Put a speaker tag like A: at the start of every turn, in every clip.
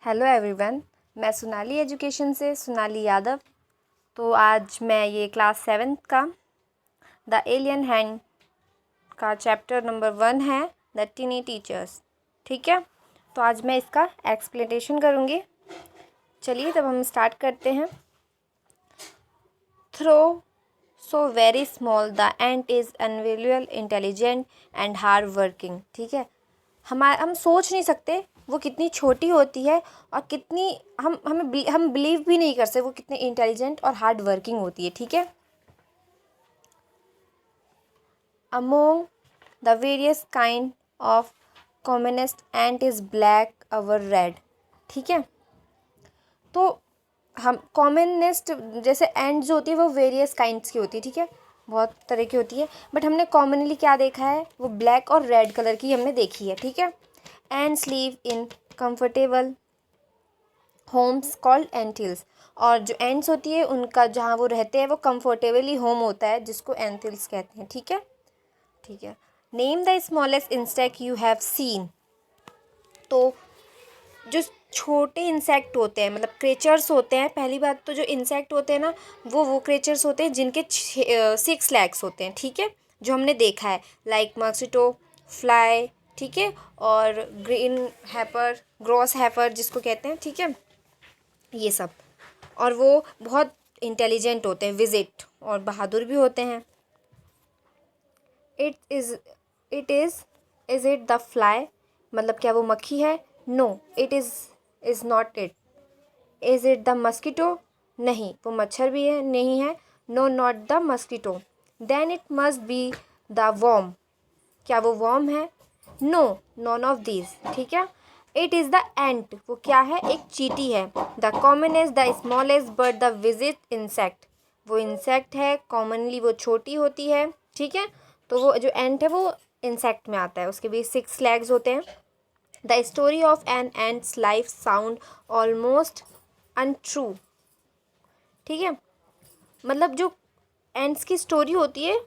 A: Hello everyone, मैं Sonali education से सोनाली यादव। तो आज मैं ये क्लास 7th का द एलियन हैंड का चैप्टर नंबर 1 है द टीनी टीचर्स। ठीक है, तो आज मैं इसका एक्सप्लेनेशन करूँगी। चलिए तब हम स्टार्ट करते हैं। Though so very small the ant is unusually intelligent and hard working. ठीक है, हम सोच नहीं सकते वो कितनी छोटी होती है और कितनी हम बिलीव भी नहीं कर सकते वो कितनी इंटेलिजेंट और हार्ड वर्किंग होती है। ठीक है, among the various kind of commonest ant is black or red. ठीक है, तो हम कॉमनेस्ट जैसे एंड जो होती है वो वेरियस काइंड्स की होती है। ठीक है, बहुत तरह की होती है, बट हमने कॉमनली क्या देखा है, वो ब्लैक और रेड कलर की हमने देखी है। ठीक है, ants live in comfortable homes called anthills. और जो एंड्स होती है उनका जहाँ वो रहते हैं वो कंफर्टेबली होम होता है जिसको एंथिल्स कहते हैं। ठीक है, ठीक है। Name the smallest insect you have seen. तो जो छोटे इंसेक्ट होते हैं मतलब क्रेचर्स होते हैं, पहली बात तो जो इंसेक्ट होते हैं ना वो क्रेचर्स होते हैं जिनके 6 लेग्स होते हैं। ठीक है, जो हमने देखा है लाइक मस्किटो, फ्लाई, ठीक है, और ग्रीन हैपर, ग्रॉस हैपर जिसको कहते हैं। ठीक है, ये सब, और वो बहुत इंटेलिजेंट होते हैं, विजिट, और बहादुर भी होते हैं। It is it the fly, मतलब क्या वो मक्खी है? No, it is not it. Is it the mosquito? नहीं, वो मच्छर भी है नहीं है। No, not the mosquito. Then it must be the worm. क्या वो वॉर्म है? No, none of these. ठीक है, इट इज़ द एंट। वो क्या है? एक चींटी है। The commonest the smallest bird the visit insect. वो इंसेक्ट है, कॉमनली वो छोटी होती है। ठीक है, तो वो जो एंट है वो इंसेक्ट में आता है, उसके भी 6 लेग्स होते हैं। The story of an ant's life sound almost untrue. ठीक है, मतलब जो एंड्स की स्टोरी होती है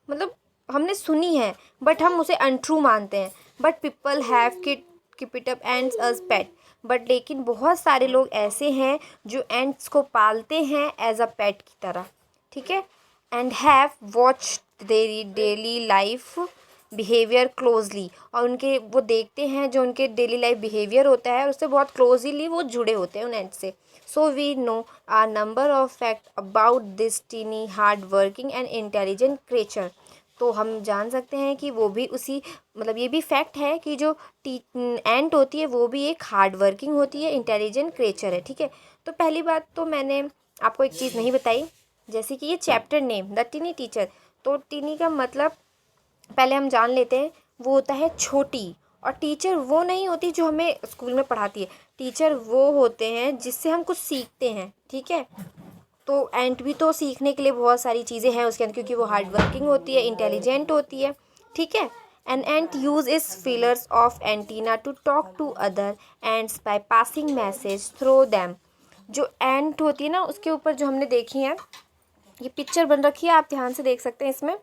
A: मतलब हमने सुनी है बट हम उसे अनट्रू मानते हैं। But people have keep it up ends us pet. But लेकिन बहुत सारे लोग ऐसे हैं जो एंड्स को पालते हैं एज अ पेट की तरह। ठीक है, एंड हैव वॉच देरी डेली लाइफ बिहेवियर क्लोजली। और उनके वो देखते हैं जो उनके डेली लाइफ बिहेवियर होता है उससे बहुत क्लोजली वो जुड़े होते हैं उन एंड से। So we know a number of facts about this teeny hard working and intelligent creature। तो हम जान सकते हैं कि वो भी उसी मतलब ये भी फैक्ट है कि जो एंट होती है वो भी एक हार्ड वर्किंग होती है, इंटेलिजेंट क्रिएचर है। ठीक है, तो पहली बात तो मैंने आपको एक चीज़ नहीं बताई, जैसे कि ये chapter name the tiny teacher. तो टीनी का मतलब पहले हम जान लेते हैं, वो होता है छोटी। और टीचर वो नहीं होती जो हमें स्कूल में पढ़ाती है, टीचर वो होते हैं जिससे हम कुछ सीखते हैं। ठीक है, तो एंट भी तो सीखने के लिए बहुत सारी चीज़ें हैं उसके अंदर, क्योंकि वो हार्ड वर्किंग होती है, इंटेलिजेंट होती है। ठीक है, an ant use is feelers of antenna to talk to other ants by passing message through them. जो एंट होती है ना उसके ऊपर जो हमने देखी है, ये पिक्चर बन रखी है, आप ध्यान से देख सकते हैं इसमें।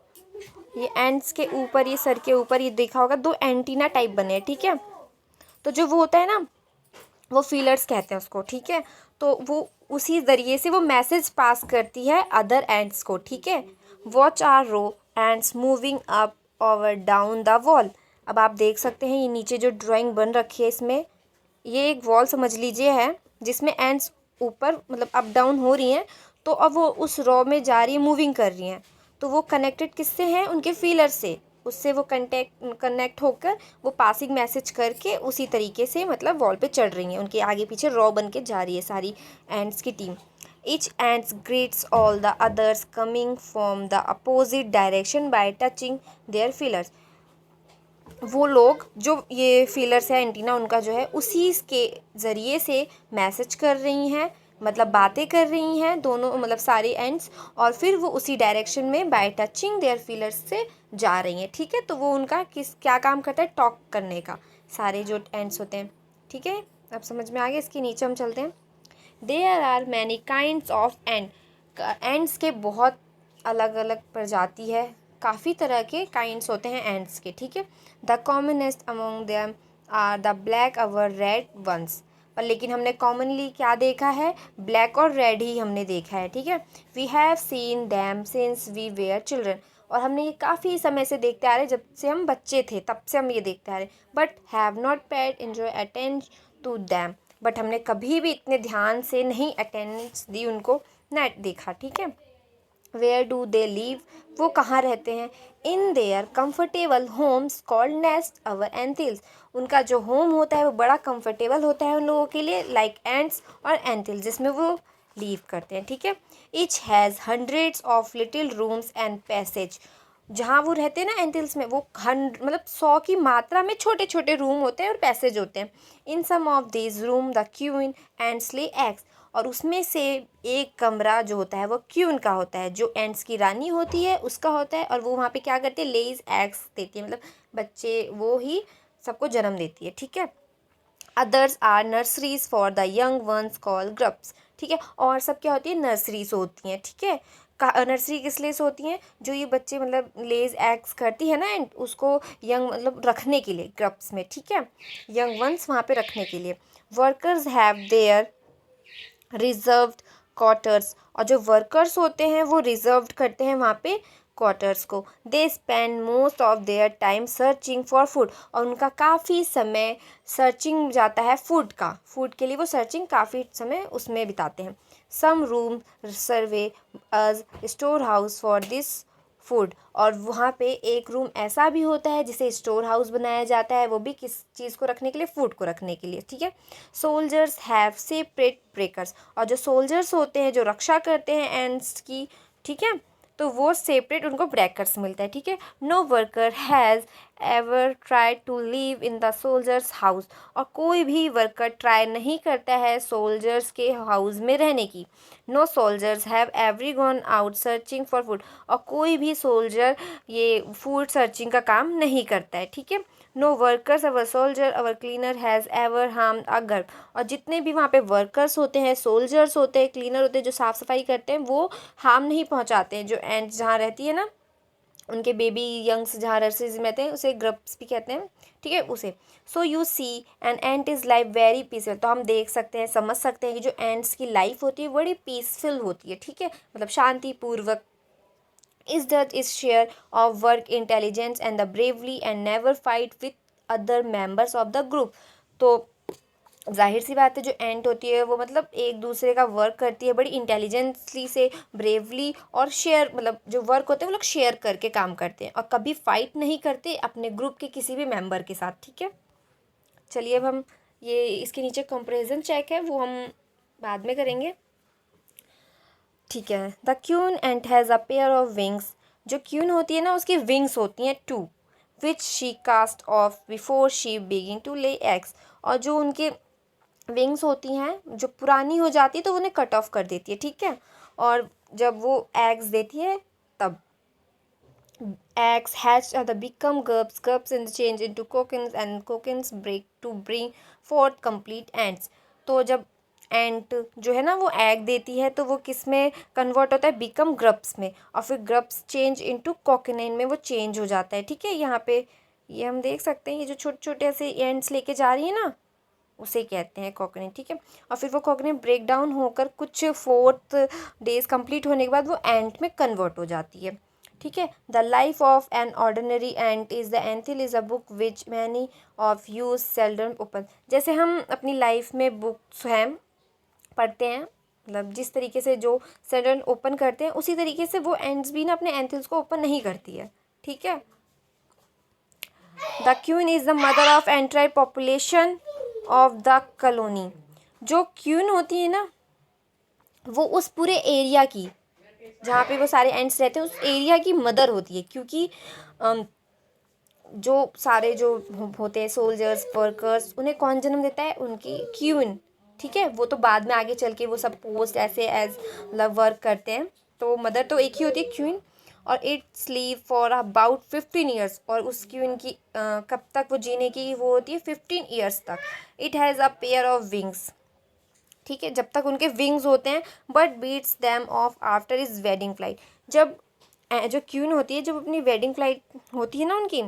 A: ये एंड्स के ऊपर, ये सर के ऊपर ये देखा होगा 2 एंटीना टाइप बने हैं। ठीक है, तो जो वो होता है ना वो फीलर्स कहते हैं उसको। ठीक है, तो वो उसी ज़रिए से वो मैसेज पास करती है अदर एंड्स को। ठीक है, watch a row ants moving up और डाउन द वॉल। अब आप देख सकते हैं ये नीचे जो ड्राइंग बन रखी है इसमें, ये एक वॉल समझ लीजिए है जिसमें एंड्स ऊपर मतलब अप डाउन हो रही हैं। तो अब वो उस रो में जा रही है, मूविंग कर रही हैं, तो वो कनेक्टेड किससे हैं? उनके फीलर से। उससे वो कनेक्ट होकर वो पासिंग मैसेज करके उसी तरीके से मतलब वॉल पे चढ़ रही हैं, उनके आगे पीछे रॉ बन के जा रही है सारी एंड्स की team. Each ants greets all the others coming from the opposite direction by touching their feelers. वो लोग जो ये फीलर्स है एंटीना उनका जो है उसी के ज़रिए से मैसेज कर रही हैं, मतलब बातें कर रही हैं दोनों मतलब सारे एंड्स, और फिर वो उसी डायरेक्शन में बाय टचिंग देयर फीलर्स से जा रही हैं। ठीक है, तो वो उनका क्या काम करता है? टॉक करने का, सारे जो एंड्स होते हैं। ठीक है, अब समझ में आ गया। इसके नीचे हम चलते हैं। There are many kinds of ant. Ants के बहुत अलग अलग प्रजाति है, काफ़ी तरह के काइंड्स होते हैं एंड्स के। ठीक है, the commonest among them are the black or red ones. और लेकिन हमने कॉमनली क्या देखा है, ब्लैक और रेड ही हमने देखा है, ठीक है। We have seen them since we were children, और हमने ये काफ़ी समय से देखते आ रहे, जब से हम बच्चे थे तब से हम ये देखते आ रहे, but have not paid enjoy attend to them, but हमने कभी भी इतने ध्यान से नहीं अटेंडेंस दी उनको, ना देखा, ठीक है। वेयर डू दे लिव, वो कहाँ रहते हैं, in their comfortable homes called nest or anthills, उनका जो होम होता है वो बड़ा कंफर्टेबल होता है उन लोगों के लिए, लाइक एंट्स और एंथिल्स, जिसमें वो लीव करते हैं, ठीक है। Each has hundreds of little rooms and passage, जहाँ वो रहते हैं ना एंटिल्स में, वो मतलब 100 की मात्रा में छोटे छोटे रूम होते हैं और पैसेज होते हैं। In some of this room the queen ants lay eggs, और उसमें से एक कमरा जो होता है वो क्वीन का होता है, जो एंड्स की रानी होती है उसका होता है, और वो वहाँ पे क्या करती है, लेज एग्स देती है, मतलब बच्चे वो ही सबको जन्म देती है, ठीक है। Others are nurseries for the young ones call grubs, ठीक है। और सब क्या होती है, नर्सरीज होती हैं, ठीक है। नर्सरी किस लिए होती हैं, जो ये बच्चे मतलब लेज एग्स करती है ना एंड उसको यंग मतलब रखने के लिए ग्रप्स में, ठीक है, यंग वंस वहाँ पे रखने के लिए। Workers have their reserved quarters, और जो वर्कर्स होते हैं वो रिजर्व्ड करते हैं वहाँ पे क्वार्टर्स को। They spend most of their time searching for food, और उनका काफ़ी समय सर्चिंग जाता है फूड का, फूड के लिए वो सर्चिंग काफ़ी समय उसमें बिताते हैं। Some room serve as store house for this food, और वहाँ पे एक रूम ऐसा भी होता है जिसे स्टोर हाउस बनाया जाता है, वो भी किस चीज़ को रखने के लिए, फूड को रखने के लिए, ठीक है। सोल्जर्स हैव सेपरेट ब्रेकर्स, और जो सोल्जर्स होते हैं जो रक्षा करते हैं एंड्स की, ठीक है, तो वो सेपरेट उनको ब्रेकर्स मिलता है, ठीक है। No worker has ever try to live in the soldiers house, और कोई भी वर्कर ट्राई नहीं करता है सोल्जर्स के हाउस में रहने की। No soldiers have every gone out searching for food, और कोई भी सोल्जर ये फूड सर्चिंग का काम नहीं करता है, ठीक है। No workers or soldier or cleaner has ever harmed a girl, और जितने भी वहाँ पे वर्कर्स होते हैं, सोल्जर्स होते हैं, क्लीनर होते हैं, जो साफ़ सफाई करते हैं, वो हार्म नहीं पहुँचाते हैं, जो एंड जहाँ रहती है ना उनके बेबी यंग्स जहाँ नर्सरीज में रहते हैं उसे ग्रप्स भी कहते हैं, ठीक है, उसे। So you see an ant is life very peaceful, तो हम देख सकते हैं, समझ सकते हैं कि जो एंट्स की लाइफ होती है बड़ी पीसफुल होती है, ठीक है, मतलब शांतिपूर्वक। is that is share of work intelligence and the bravely and never fight with other members of the group, तो जाहिर सी बात है जो एंट होती है वो मतलब एक दूसरे का वर्क करती है बड़ी इंटेलिजेंसली से, ब्रेवली, और शेयर मतलब जो वर्क होते हैं वो लोग शेयर करके काम करते हैं और कभी फाइट नहीं करते अपने ग्रुप के किसी भी मेंबर के साथ, ठीक है। चलिए अब हम ये इसके नीचे कंपैरिजन चेक है वो हम बाद में करेंगे, ठीक है। The queen ant has a pair of wings, जो क्यून होती है ना उसकी विंग्स होती हैं 2, which she cast off before she begin to lay eggs, और जो उनके विंग्स होती हैं जो पुरानी हो जाती है तो उन्हें कट ऑफ कर देती है, ठीक है, और जब वो एग्स देती है तब eggs hatch are the become grubs and change into cocoons and cocoons break to bring forth complete ants, तो जब एंट जो है ना वो एग देती है तो वो किस में कन्वर्ट होता है, बिकम ग्रब्स में, और फिर ग्रब्स चेंज इनटू कोकोनाइन में वो चेंज हो जाता है, ठीक है। यहाँ पे ये हम देख सकते हैं ये जो छोटे छोटे ऐसे एंट्स लेके जा रही है ना उसे कहते हैं कोकोनेट, ठीक है। और फिर वो कोकोनेट ब्रेक डाउन होकर कुछ 4 डेज कंप्लीट होने के बाद वो एंट में कन्वर्ट हो जाती है, ठीक है। The life of an ordinary ant is the anthill is a book which many of use seldom open, जैसे हम अपनी लाइफ में बुक्स हैं पढ़ते हैं, मतलब जिस तरीके से जो सेल्डम ओपन करते हैं उसी तरीके से वो एंट्स भी ना अपने एंथिल्स को ओपन नहीं करती है, ठीक है। The queen is the mother of entire population of the colony, जो क्वीन होती है ना वो उस पूरे एरिया की जहाँ पे वो सारे एंट्स रहते हैं उस एरिया की मदर होती है, क्योंकि जो सारे जो होते हैं सोल्जर्स वर्कर्स उन्हें कौन जन्म देता है, उनकी क्वीन, ठीक है। वो तो बाद में आगे चल के वो सब पोस्ट ऐसे एज मतलब वर्क करते हैं, तो मदर तो एक ही होती है क्वीन, और it's leave for about 15 years, और उस क्वीन की कब तक वो जीने की वो होती है 15 ईयर्स तक। It has a pair of wings, ठीक है, जब तक उनके विंग्स होते हैं, but beats them off after is wedding flight, जब जो क्वीन होती है जब अपनी वेडिंग फ्लाइट होती है ना उनकी,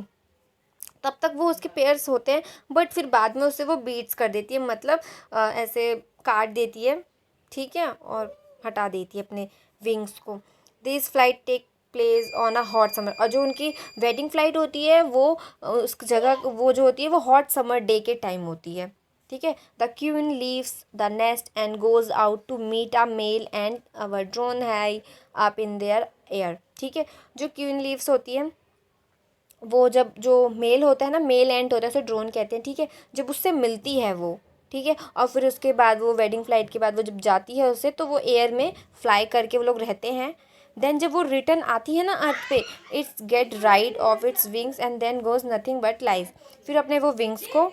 A: तब तक वो उसके पेयर्स होते हैं, बट फिर बाद में उससे वो बीट्स कर देती है, मतलब ऐसे काट देती है, ठीक है, और हटा देती है अपने विंग्स को। This flight take place on a hot summer, और जो उनकी वेडिंग फ्लाइट होती है वो उस जगह वो जो होती है वो हॉट समर डे के टाइम होती है, ठीक है। The queen leaves the nest and goes out to meet a male and or drone high up in their air, ठीक है। जो क्वीन लीव्स होती है वो जब जो मेल होता है ना, मेल एंट होता है, उसे ड्रोन कहते हैं, ठीक है, जब उससे मिलती है वो, ठीक है, और फिर उसके बाद वो वेडिंग फ्लाइट के बाद वो जब जाती है उससे, तो वो एयर में फ्लाई करके वो लोग रहते हैं। देन जब वो रिटर्न आती है ना अर्थ पे, it's get rid of its wings and then goes nothing but lies, फिर अपने वो विंग्स को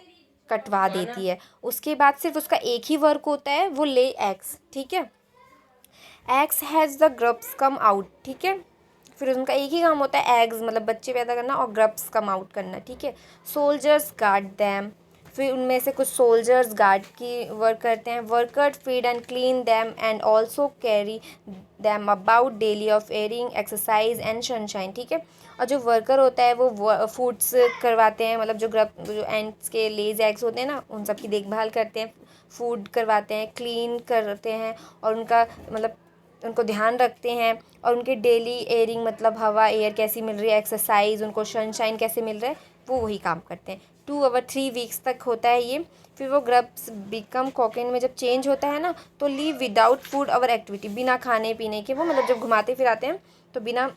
A: कटवा देती है। उसके बाद सिर्फ उसका एक ही वर्क होता है, वो ले एग्स, ठीक है। Eggs has the grubs come out, ठीक है, फिर उनका एक ही काम होता है एग्स मतलब बच्चे पैदा करना और ग्रब्स कम आउट करना, ठीक है। सोल्जर्स गार्ड दैम, फिर उनमें से कुछ सोल्जर्स गार्ड की वर्क करते हैं। Workers feed and clean them and also carry them about daily of airing exercise and sunshine, ठीक है। और जो वर्कर होता है वो फूड्स करवाते हैं, मतलब जो एंड्स के लेज एग्स होते हैं ना, उन सब की देखभाल करते हैं, फूड करवाते हैं, क्लीन करते हैं, और उनका मतलब उनको ध्यान रखते हैं, और उनके डेली एयरिंग मतलब हवा एयर कैसी मिल रही है, एक्सरसाइज, उनको सनशाइन कैसे मिल रहा है, वो वही काम करते हैं। 2 or 3 वीक्स तक होता है ये। फिर वो ग्रब्स बिकम कॉकेन में जब चेंज होता है ना, तो लीव विदाउट फूड और एक्टिविटी, बिना खाने पीने के वो मतलब जब घुमाते फिराते हैं तो बिना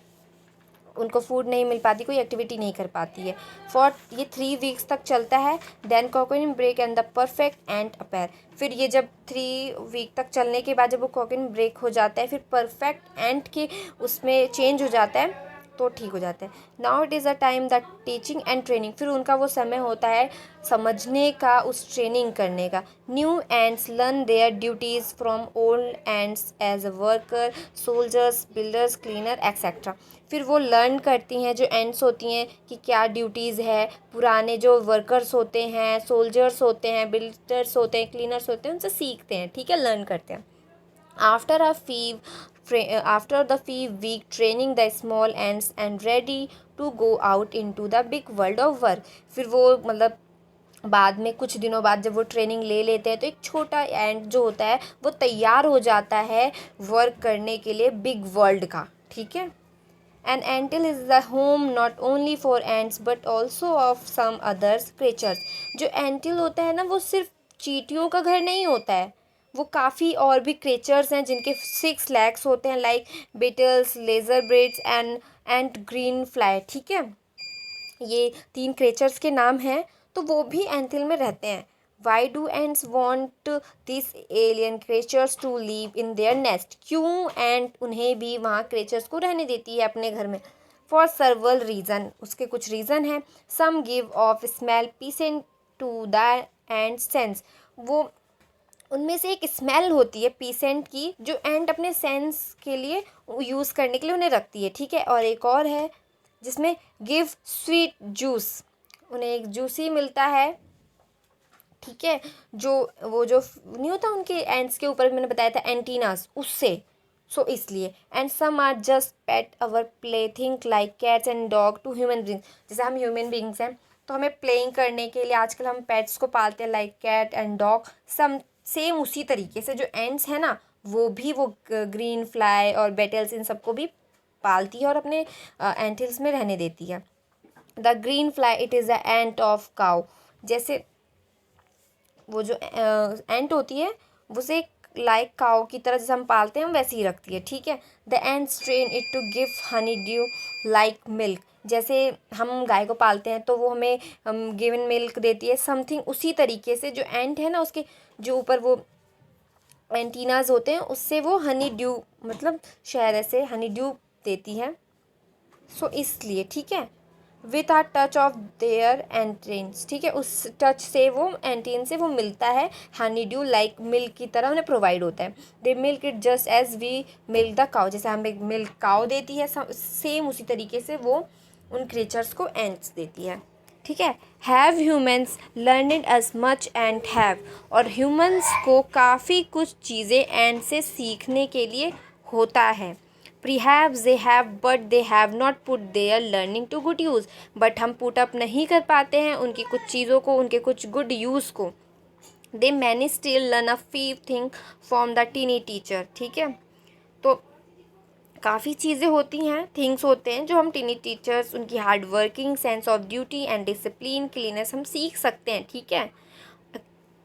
A: उनको फूड नहीं मिल पाती, कोई एक्टिविटी नहीं कर पाती है। फॉर ये 3 वीक्स तक चलता है। Then cocoon break and the perfect ant appear, फिर ये जब 3 वीक तक चलने के बाद जब वो कॉकन ब्रेक हो जाता है, फिर परफेक्ट एंड के उसमें चेंज हो जाता है, तो ठीक हो जाता है। Now it is a time the teaching and training, फिर उनका वो समय होता है समझने का, उस ट्रेनिंग करने का। New ants learn their duties from old ants as a worker, soldiers, builders, cleaner etcetera, फिर वो लर्न करती हैं जो एंड्स होती हैं कि क्या ड्यूटीज़ है, पुराने जो वर्कर्स होते हैं, सोल्जर्स होते हैं, बिल्डर्स होते हैं, क्लीनर्स होते हैं, उनसे सीखते हैं, ठीक है, लर्न करते हैं। After the 5 week training, the small ants and ready to go out into the big world of work, फिर वो मतलब बाद में कुछ दिनों बाद जब वो ट्रेनिंग ले लेते हैं तो एक छोटा एंट जो होता है वो तैयार हो जाता है वर्क करने के लिए बिग वर्ल्ड का, ठीक है। An anthill is the home not only for ants but also of some others creatures, जो anthill होता है ना वो सिर्फ चींटियों का घर नहीं होता है, वो काफ़ी और भी क्रेचर्स हैं जिनके 6 legs होते हैं, like beetles, leisure breads and green fly, ठीक है। ये 3 क्रेचर्स के नाम हैं, तो वो भी एंथिल में रहते हैं। Why do ants want this alien creatures to live in their nest, क्यों एंड उन्हें भी वहाँ क्रेचर्स को रहने देती है अपने घर में। फॉर सर्वल रीज़न, उसके कुछ रीज़न हैं। Some give off smell pleasant to the ant sense, वो उनमें से एक स्मेल होती है पीसेंट की जो एंट अपने सेंस के लिए यूज़ करने के लिए उन्हें रखती है, ठीक है। और एक और है जिसमें गिव स्वीट जूस, उन्हें एक जूसी मिलता है, ठीक है, जो वो जो नहीं होता उनके एंड्स के ऊपर मैंने बताया था एंटीनास, उससे, सो इसलिए। And some are just pet or plaything like cats and dog to human beings, जैसे हम ह्यूमन बींग्स हैं तो हमें प्लेइंग करने के लिए आजकल हम पेट्स को पालते हैं like cat and dog, some same उसी तरीके से जो एंड्स है ना वो भी वो ग्रीन फ्लाई और बेटल्स इन सबको भी पालती है और अपने एंटिल्स में रहने देती है। The green fly it is the ant of cow, जैसे वो जो एंट होती है वो से लाइक काउ की तरह जैसे हम पालते हैं हम वैसे ही रखती है, ठीक है। The ant train it to give honeydew like milk, जैसे हम गाय को पालते हैं तो वो हमें गिवन मिल्क देती है, समथिंग उसी तरीके से जो एंट है ना उसके जो ऊपर वो एंटीनाज होते हैं उससे वो हनी ड्यू मतलब शायद ऐसे हनी ड्यू देती है, सो इसलिए, ठीक है। With a touch of their antennae, ठीक है, उस टच से वो एंटीन से वो मिलता है हनी ड्यू लाइक मिल्क की तरह उन्हें प्रोवाइड होता है। They milk it just as we milk the cow, जैसे हमें मिल्क काउ देती है सेम उसी तरीके से वो उन क्रिएचर्स को एंट्स देती है, ठीक है। Have humans learned as much and have, और ह्यूमन्स को काफ़ी कुछ चीज़ें एंड से सीखने के लिए होता है। Perhaps they have but they have not put their learning to good use. But हम पुट अप नहीं कर पाते हैं उनकी कुछ चीज़ों को, उनके कुछ गुड यूज़ को. They many still learn a few things from the teeny teacher. ठीक है, तो काफ़ी चीज़ें होती हैं, थिंग्स होते हैं जो हम टीनी टीचर्स, उनकी hard working, sense of duty and discipline, cleanness हम सीख सकते हैं. ठीक है,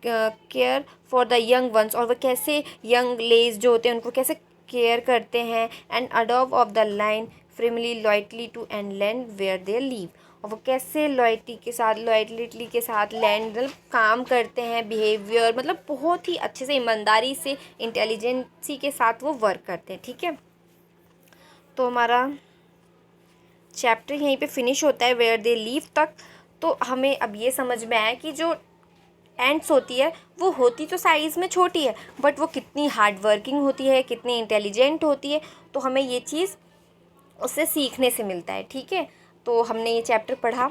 A: care for the young ones, और वो कैसे यंग लेज जो होते हैं उनको कैसे केयर करते हैं. And adopt of the line firmly loyalty to and land where they live, और वो कैसे लॉयल्टी के साथ लैंड मतलब काम करते हैं. बिहेवियर मतलब बहुत ही अच्छे से, ईमानदारी से, इंटेलिजेंसी के साथ वो वर्क करते हैं. ठीक है, तो हमारा चैप्टर यहीं पे फिनिश होता है वेयर दे लीव तक. तो हमें अब ये समझ में आया कि जो एंट्स होती है वो होती तो साइज़ में छोटी है, बट वो कितनी हार्ड वर्किंग होती है, कितनी इंटेलिजेंट होती है. तो हमें ये चीज़ उससे सीखने से मिलता है. ठीक है, तो हमने ये चैप्टर पढ़ा.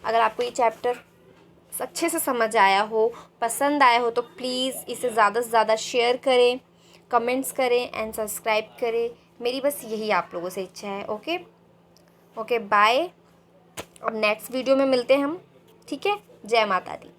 A: अगर आपको ये चैप्टर अच्छे से समझ आया हो, पसंद आया हो, तो प्लीज़ इसे ज़्यादा से ज़्यादा शेयर करें, कमेंट्स करें एंड सब्सक्राइब करें. मेरी बस यही आप लोगों से इच्छा है. Okay bye. अब नेक्स्ट वीडियो में मिलते हैं हम. ठीक है, जय माता दी.